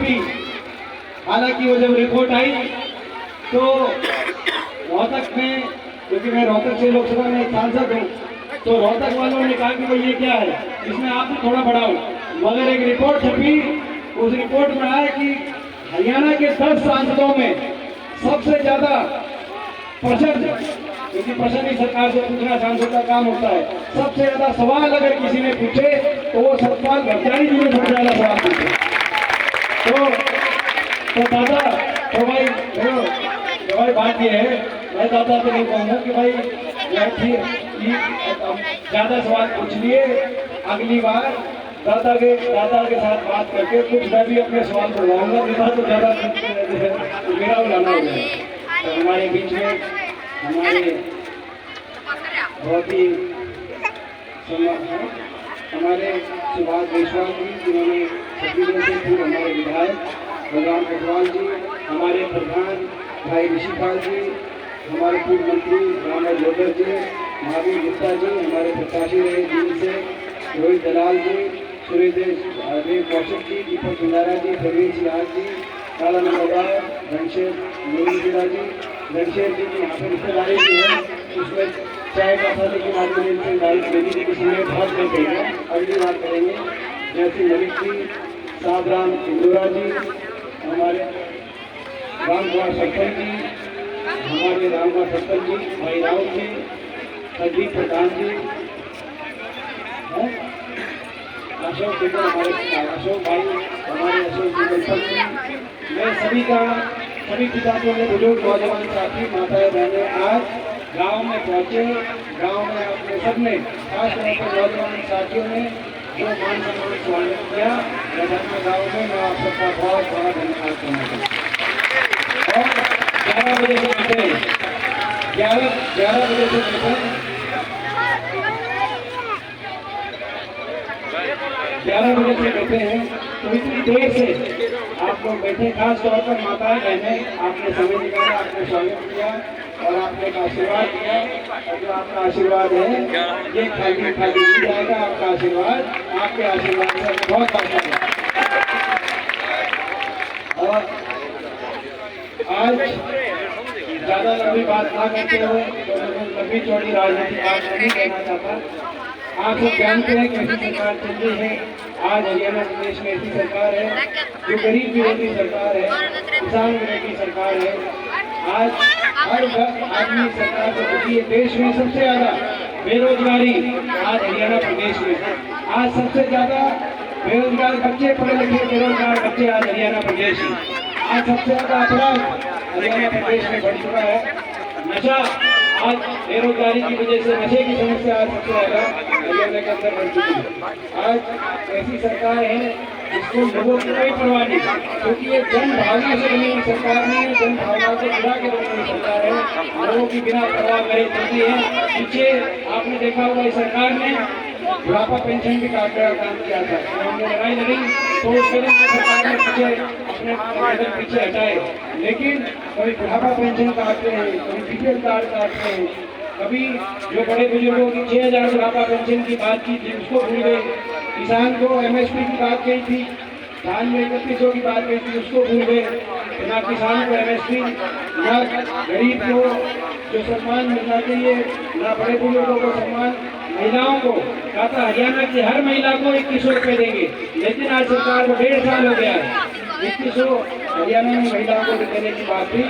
छपी। हालांकि वो जब रिपोर्ट आई तो रोहतक में, क्योंकि मैं रोहतक से लोकसभा में सांसद हूँ, तो रोहतक वालों ने कहा कि भाई ये क्या है, इसमें आप भी थोड़ा बढ़ाओ। मगर एक रिपोर्ट छपी, उस रिपोर्ट में आया कि हरियाणा के 10 सांसदों में सबसे ज्यादा प्रश्न, क्योंकि प्रश्न ही सरकार से पूछना सांसद का काम होता है, सबसे ज्यादा सवाल अगर किसी ने पूछे तो वो सतपाल भट्टाचार्य जी ने सबसे ज्यादा सवाल पूछे। तो दादा, तो भाई बात ये है, मैं दादा से नहीं कहूँगा कि भाई ज्यादा सवाल पूछ लिए, अगली बार दादा के साथ बात करके कुछ मैं भी अपने सवाल करवाऊंगा, मेरा तो ज्यादा मेरा उलाना हो जाए। तो हमारे बीच में हमारे बहुत ही हमारे सुभाष देशवाल जी, जिन्होंने छत्तीसगढ़ से पूर्व हमारे विधायक बलराम कटवाल जी, हमारे प्रधान भाई ऋषिपाल जी, हमारे पूर्व मंत्री रामल लोधर जी, महावीर गुप्ता जी, हमारे प्रत्याशी रहे दिल्ली से रोहित दलाल जी, सूर्यदेव कौशिक जी, दीपक भंडारा जी, प्रवीण सिंह जी, काला नंबर घनशेर मोहनपुरा जी, घनशेर जी की यहाँ पर रिश्तेदारी भी है, उसमें चाय का था, लेकिन आज मेरे दाल किसी ने बहुत नहीं कहेंगे, अगली बात करेंगे। जैसे मलिक जी, साबराम इंदोरा जी, हमारे राम कुमार सरपंच जी, हमारे राम कुमार सरपंच जी, भाई राउत जी, संदीप प्रधान जी, अशोक जी, अशोक भाई, हमारे अशोक जी, मैं सभी पिताओं ने, बुजुर्ग नौजवान साथी, माताएं बहनें आज गांव में पहुंचे। गांव में अपने सबने, खासतौर पर नौजवान साथियों ने जो मान सम्मान स्वागत किया, गाँव में मैं आप सबका बहुत बहुत धन्यवाद करना चाहूँगा। और 11 बजे से बैठे 11 बजे से बैठे 11 बजे से बैठे हैं, तो इतनी देर से आप लोग बैठे, खास तौर पर माताएं बहनें, आपने समय निकाला, आपने स्वागत किया और आपने एक आशीर्वाद दिया। और जो आपका आशीर्वाद है ये खाली नहीं जाएगा, आपका आशीर्वाद, आपके आशीर्वाद से बहुत आशा है। और आज ज्यादा लंबी बात ना करते हुए, तो लंबी चौड़ी राजनीतिक बात नहीं कहना चाहता। आप सब जानते हैं कैसी सरकार चल रही है। आज हरियाणा प्रदेश में ऐसी सरकार है जो गरीब विरोधी सरकार है, किसान विरोधी सरकार है। आज हर आदमी सरकार से दुखी है। देश में सबसे ज्यादा बेरोजगारी आज हरियाणा प्रदेश में, आज सबसे ज्यादा बेरोजगार बच्चे, पढ़े लिखे बेरोजगार बच्चे आज हरियाणा प्रदेश में। आज सबसे ज्यादा अपराध हरियाणा प्रदेश में बढ़ चुका है। नशा, आज बेरोजगारी की वजह से नशे की समस्या आज सबसे ज्यादा हरियाणा के अंदर बढ़ चुकी है। आज ऐसी सरकार है जिसको लोगों की कोई परवाह नहीं, क्योंकि ये जन भावना से बनी हुई सरकार नहीं है, जन भावना को गिरा के बनी हुई सरकार है। लोगों की बिना परवाह करे चलती है। पीछे आपने देखा होगा इस सरकार ने बुढ़ापा पेंशन भी काटने का काम किया था, हमने लड़ाई लड़ी तो उस कदम से सरकार ने अपने पीछे हटाए। लेकिन कभी बुढ़ापा पेंशन काटते हैं, कभी बीपीएल कार्ड काटते हैं, कभी जो बड़े बुजुर्गों की 6000 बुढ़ापा पेंशन की बात की थी उसको भूल गए, किसान को एमएसपी की बात कही थी, धान में 3100 की बात कही थी उसको भूल गए। ना किसान को एमएसपी, ना गरीब को जो सम्मान मिलना चाहिए, ना बड़े बुजुर्गों को सम्मान, महिलाओं को कहा था हरियाणा की हर महिला को 2100 रुपये देंगे, लेकिन आज सरकार को 1.5 साल हो गया है 2100 हरियाणा में महिलाओं को देने की बात थी,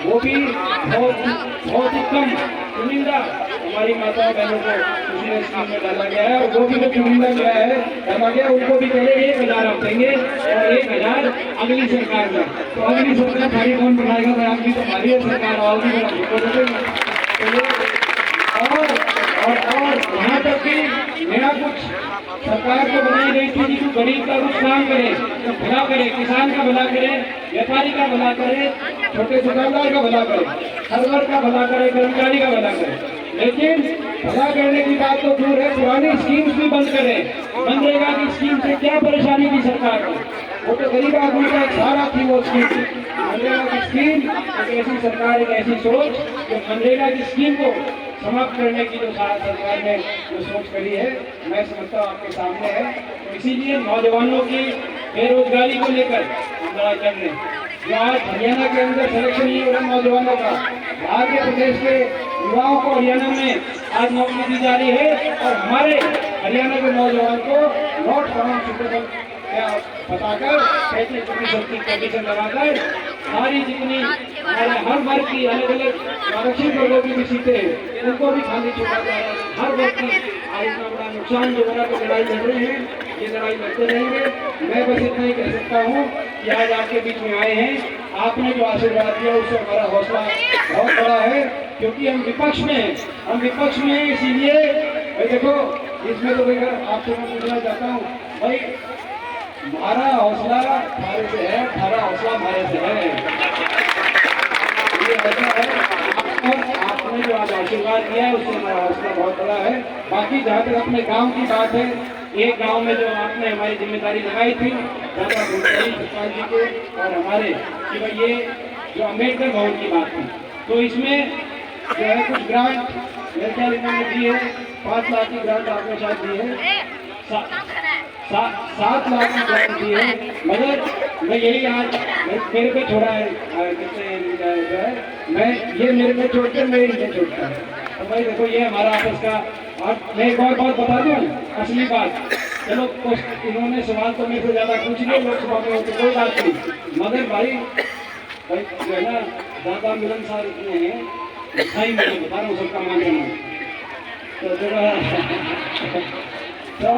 वो भी बहुत ही कम चुनिंदा हमारी माताओं बहनों को दूसरे स्कीम में डाला गया है। और वो भी जो चुनिंदा गया है डाला गया, उनको भी पहले 1000 आप देंगे और 1000 अगली सरकार में। तो अगली सरकार खाली कौन बनाएगा, मैं आपकी तो हमारी सरकार आओगी, और यहाँ तक कि मेरा कुछ सरकार को बनाई गई थी कि गरीब का कुछ काम करे, तो भला करे, किसान का भला करे, व्यापारी का भला करे, छोटे दुकानदार का भला करे, हर वर्ग का भला करे, कर्मचारी का भला करे। लेकिन भला करने की बात तो दूर है, पुरानी स्कीम्स भी बंद करें। मनरेगा की स्कीम से क्या परेशानी थी सरकार को, वो तो गरीब आदमी का एक सहारा थी वो स्कीम। मनरेगा की स्कीम एक ऐसी सरकार, एक ऐसी सोच जो मनरेगा की स्कीम को समाप्त करने की जो सरकार ने जो सोच करी है, मैं समझता हूँ आपके सामने है। तो इसीलिए नौजवानों की बेरोजगारी को लेकर हम लड़ाई कर रहे हैं। जो आज हरियाणा के अंदर सिलेक्शन नहीं हो रहा नौजवानों का, भारतीय प्रदेश के युवाओं को हरियाणा में आज नौकरी दी जा रही है और हमारे हरियाणा के नौजवान को नॉट फाउंड सुटेबल बताकर 35% की कंडीशन लगाकर सारी जितनी हमारे हर वर्ग की अलग अलग आरक्षित वर्गों की भी सीटें हैं उनको भी खाली छुड़ा जा रहा है। हर वर्ग की आज इतना बड़ा नुकसान जो हो रहा है, लड़ाई लड़ रहे हैं, ये लड़ाई लड़ते रहेंगे। मैं बस इतना ही कह सकता हूँ कि आज आपके बीच में आए हैं, आपने जो आशीर्वाद दिया उससे हमारा हौसला बहुत बड़ा है, क्योंकि हम विपक्ष में हैं। इसीलिए भाई देखो, इसमें तो भैया आपसे मैं पूछना चाहता हूँ भाई, हमारा हौसला हमारे से है, हमारा हौसला हमारे से है, ये ऐसा है। और आपने जो आज आशीर्वाद दिया है उससे हमारा हौसला बहुत बड़ा है। बाकी जहाँ तक अपने गांव की बात है, एक गांव में जो आपने हमारी जिम्मेदारी लगाई थी दादा सरकार जी के और हमारे, कि भाई ये जो अम्बेडकर भवन की बात थी, तो इसमें जो है कुछ ग्रांट मेरे ख्याल इन्होंने दी है, 5 लाख की ग्रांट आपने शायद दी है, 7 लाख की ग्रांट दी है। मगर मैं यही आज मेरे पे छोड़ा है, जो है मैं ये मेरे पे छोड़कर मैं इनसे छोड़ता है। तो भाई देखो, ये हमारा आपस का। और मैं एक और बात बता दूं, असली बात, चलो इन्होंने सवाल तो मेरे से ज्यादा पूछ लिया लोकसभा में, तो कोई बात नहीं, मगर भाई जो है ना, दादा मिलन साहब इतने हैं, सही मैं बता रहा हूँ, सबका मान रहा हूँ। तो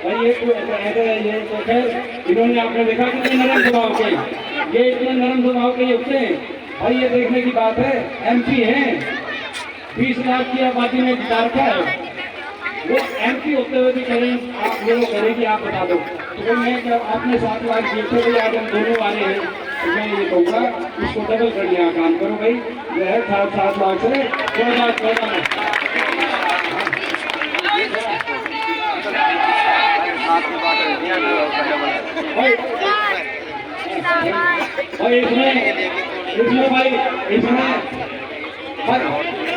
भाई ये तो खैर इन्होंने आपने देखा कितने नरम स्वभाव के, ये इतने नरम स्वभाव के होते हैं भाई। ये देखने की बात है, MP हैं, 20 लाख की आबादी में विचार क्या है, वो MP होते हुए भी करें आप लोग करेंगे, आप बता दो। तो मैं क्या, आपने 7 लाख दिए थे, आज हम दोनों वाले हैं, तो मैं ये कहूँगा इसको डबल कर लिया, काम करो भाई, जो है 7 लाख से 14 भाई इसमें भाई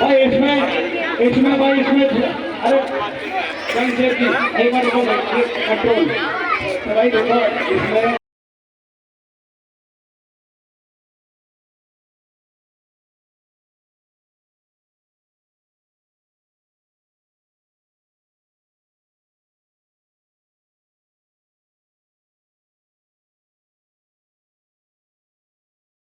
अरे एक बार कंट्रोल, तो भाई देखो इसमें